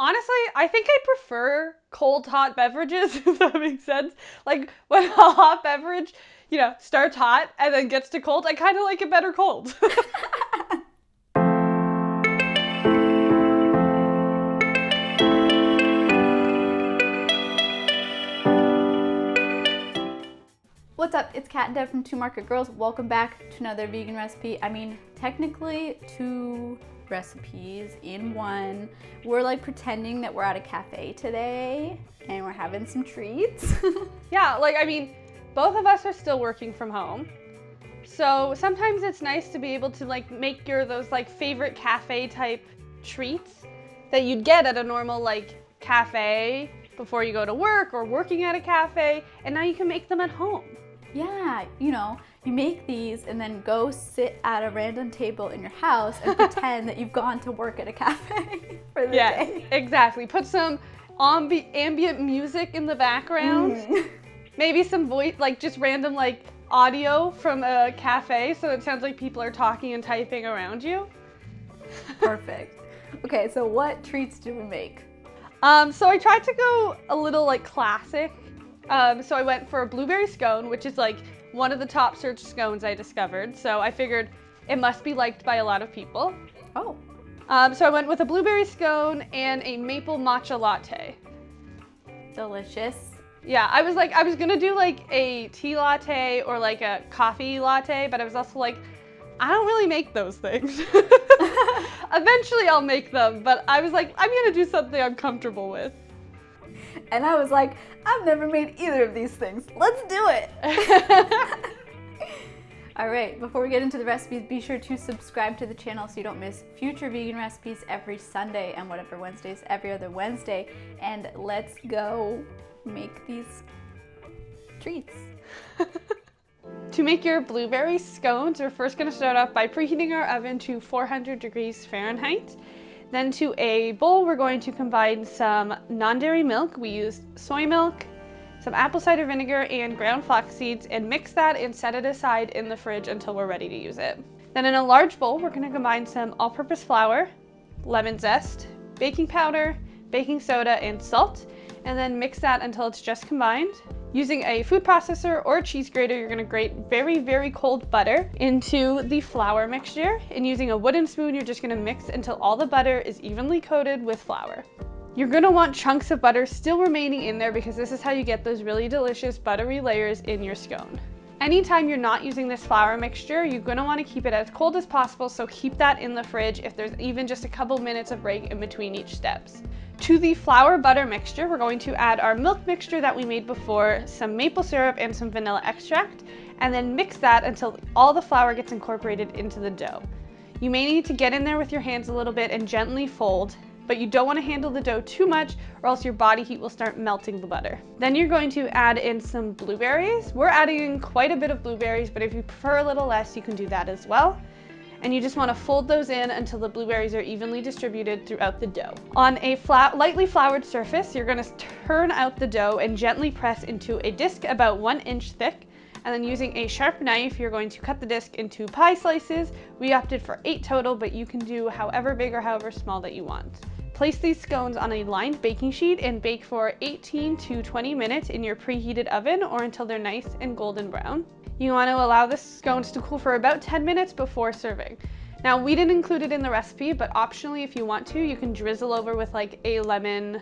Honestly, I think I prefer cold hot beverages, if that makes sense. Like when a hot beverage, starts hot and then gets to cold, I kind of like it better cold. What's up? It's Kat and Deb from Two Market Girls. Welcome back to another vegan recipe. I mean, technically 2 recipes in one. We're like pretending that we're at a cafe today and we're having some treats. Yeah, both of us are still working from home. So sometimes it's nice to be able to make those favorite cafe type treats that you'd get at a normal cafe before you go to work or working at a cafe, and now you can make them at home. Yeah, you make these and then go sit at a random table in your house and pretend that you've gone to work at a cafe for the day. Exactly. Put some ambient music in the background. Maybe some voice, just random audio from a cafe so it sounds like people are talking and typing around you. Perfect. Okay, so what treats do we make? So I tried to go a little classic. So I went for a blueberry scone, which is one of the top search scones I discovered. So I figured it must be liked by a lot of people. Oh. So I went with a blueberry scone and a maple matcha latte. Delicious. Yeah, I was gonna do a tea latte or a coffee latte, but I was also I don't really make those things. Eventually I'll make them, but I was I'm gonna do something I'm comfortable with. And I was like, I've never made either of these things. Let's do it. All right, before we get into the recipes, be sure to subscribe to the channel so you don't miss future vegan recipes every Sunday and whatever Wednesdays every other Wednesday. And let's go make these treats. To make your blueberry scones, we're first going to start off by preheating our oven to 400 degrees Fahrenheit. Then to a bowl, we're going to combine some non-dairy milk. We used soy milk, some apple cider vinegar, and ground flax seeds, and mix that and set it aside in the fridge until we're ready to use it. Then in a large bowl, we're going to combine some all-purpose flour, lemon zest, baking powder, baking soda, and salt, and then mix that until it's just combined. Using a food processor or a cheese grater, you're going to grate very, very cold butter into the flour mixture. And using a wooden spoon, you're just going to mix until all the butter is evenly coated with flour. You're going to want chunks of butter still remaining in there because this is how you get those really delicious buttery layers in your scone. Anytime you're not using this flour mixture, you're going to want to keep it as cold as possible, so keep that in the fridge if there's even just a couple minutes of break in between each steps. To the flour butter mixture, we're going to add our milk mixture that we made before, some maple syrup and some vanilla extract, and then mix that until all the flour gets incorporated into the dough. You may need to get in there with your hands a little bit and gently fold, but you don't want to handle the dough too much or else your body heat will start melting the butter. Then you're going to add in some blueberries. We're adding in quite a bit of blueberries, but if you prefer a little less, you can do that as well. And you just want to fold those in until the blueberries are evenly distributed throughout the dough. On a lightly floured surface, you're going to turn out the dough and gently press into a disc about 1 inch thick. And then using a sharp knife, you're going to cut the disc into pie slices. We opted for 8 total, but you can do however big or however small that you want. Place these scones on a lined baking sheet and bake for 18 to 20 minutes in your preheated oven or until they're nice and golden brown. You want to allow the scones to cool for about 10 minutes before serving. Now, we didn't include it in the recipe, but optionally, if you want to, you can drizzle over with a lemon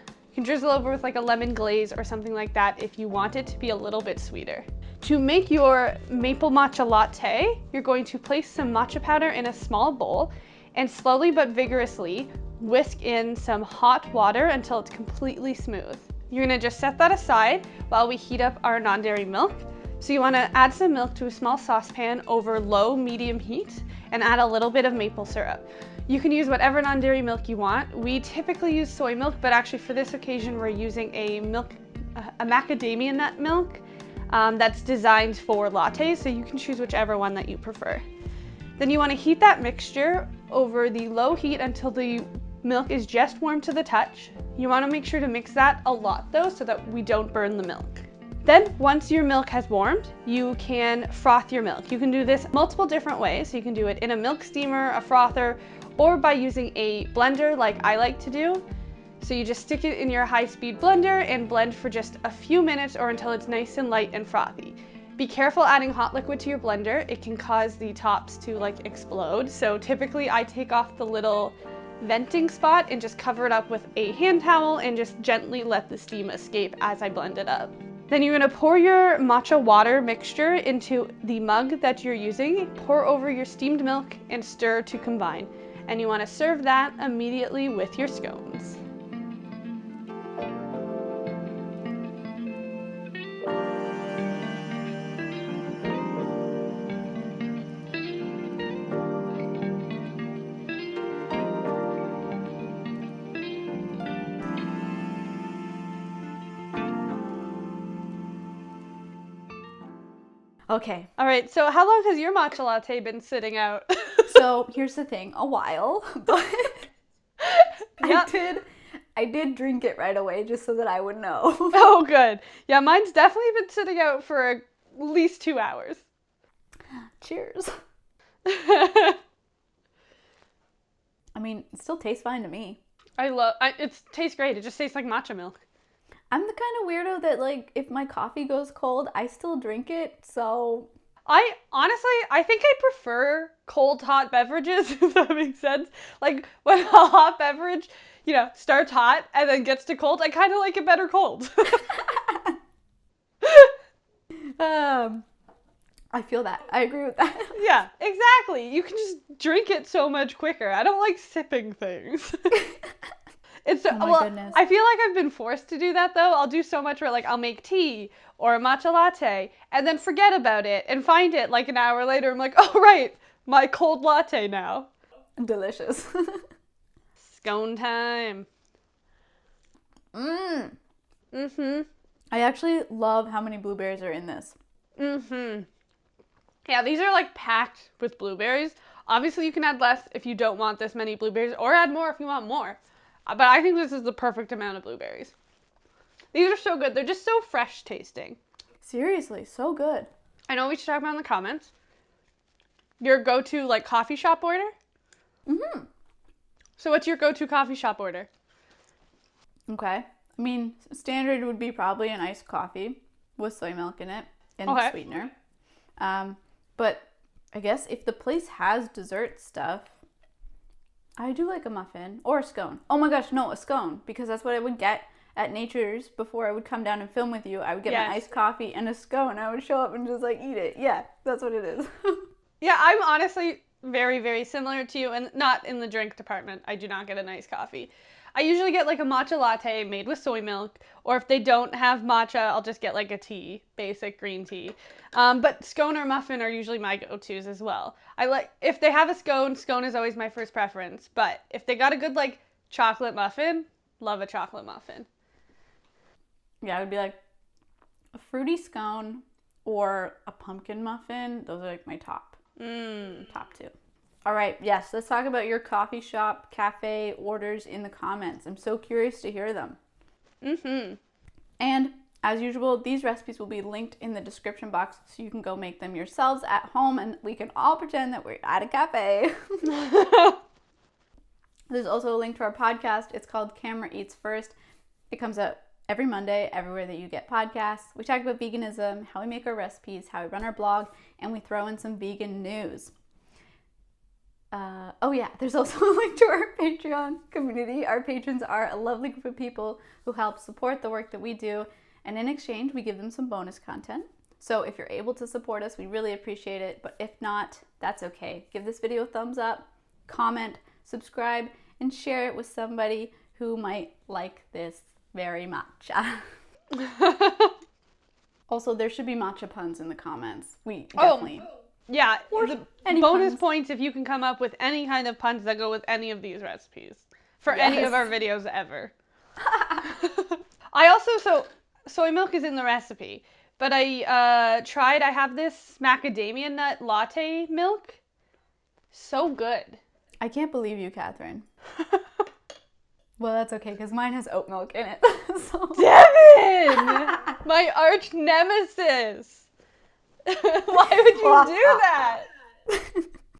glaze or something like that if you want it to be a little bit sweeter. To make your maple matcha latte, you're going to place some matcha powder in a small bowl and slowly but vigorously whisk in some hot water until it's completely smooth. You're going to just set that aside while we heat up our non-dairy milk. So you want to add some milk to a small saucepan over low-medium heat and add a little bit of maple syrup. You can use whatever non-dairy milk you want. We typically use soy milk, but actually for this occasion we're using a macadamia nut milk that's designed for lattes, so you can choose whichever one that you prefer. Then you want to heat that mixture over the low heat until the milk is just warm to the touch. You want to make sure to mix that a lot though so that we don't burn the milk. Then once your milk has warmed, you can froth your milk. You can do this multiple different ways. You can do it in a milk steamer, a frother, or by using a blender like I like to do. So you just stick it in your high-speed blender and blend for just a few minutes or until it's nice and light and frothy. Be careful adding hot liquid to your blender. It can cause the tops to like explode. So typically I take off the little venting spot and just cover it up with a hand towel and just gently let the steam escape as I blend it up. Then you're gonna pour your matcha water mixture into the mug that you're using, pour over your steamed milk and stir to combine. And you wanna serve that immediately with your scones. Okay, All right, so how long has your matcha latte been sitting out? so here's the thing, a while, but Yep. I did drink it right away just so that I would know. Oh, good. Yeah, mine's definitely been sitting out for at least 2 hours. Cheers. I mean, it still tastes fine to me. It tastes great. It just tastes like matcha milk. I'm the kind of weirdo that, like, if my coffee goes cold, I still drink it, so... I think I prefer cold hot beverages, if that makes sense. Like, when a hot beverage, starts hot and then gets to cold, I kind of like it better cold. I feel that. I agree with that. Yeah, exactly. You can just drink it so much quicker. I don't like sipping things. Oh my goodness. I feel like I've been forced to do that though. I'll do so much where like I'll make tea or a matcha latte and then forget about it and find it like an hour later. I'm like, oh right, my cold latte now. Delicious. Scone time. Mm-hmm. I actually love how many blueberries are in this. Mm-hmm. Yeah, these are like packed with blueberries. Obviously you can add less if you don't want this many blueberries or add more if you want more. But I think this is the perfect amount of blueberries. These are so good. They're just so fresh tasting. Seriously, so good. I know we should talk about in the comments. Your go-to like coffee shop order? Mm-hmm. So what's your go-to coffee shop order? Okay. I mean, standard would be probably an iced coffee with soy milk in it and Okay. sweetener. But I guess if the place has dessert stuff, I do like a muffin or a scone. Oh my gosh, no, a scone, because that's what I would get at Nature's before I would come down and film with you. I would get Yes. my iced coffee and a scone. I would show up and just like eat it. Yeah, that's what it is. Yeah, I'm honestly very, very similar to you, and not in the drink department. I do not get a nice coffee. I usually get like a matcha latte made with soy milk, or if they don't have matcha, I'll just get like a tea, basic green tea. But scone or muffin are usually my go-tos as well. If they have a scone, scone is always my first preference. But if they got a good like chocolate muffin, love a chocolate muffin. Yeah, it would be like a fruity scone or a pumpkin muffin. Those are like my top two. All right, yes, let's talk about your coffee shop, cafe orders in the comments. I'm so curious to hear them. Mm-hmm. And as usual, these recipes will be linked in the description box so you can go make them yourselves at home and we can all pretend that we're at a cafe. There's also a link to our podcast. It's called Camera Eats First. It comes out every Monday, everywhere that you get podcasts. We talk about veganism, how we make our recipes, how we run our blog, and we throw in some vegan news. Oh yeah, there's also a link to our Patreon community. Our patrons are a lovely group of people who help support the work that we do, and in exchange, we give them some bonus content. So if you're able to support us, we really appreciate it, but if not, that's okay. Give this video a thumbs up, comment, subscribe, and share it with somebody who might like this very much. Also, there should be matcha puns in the comments. We definitely... Yeah, the any bonus puns. points if you can come up with any kind of puns that go with any of these recipes for any of our videos ever. I also, soy milk is in the recipe, but I have this macadamia nut latte milk. So good. I can't believe you, Catherine. Well, that's okay, because mine has oat milk in it. So. Devin! My arch nemesis! Why would you do that?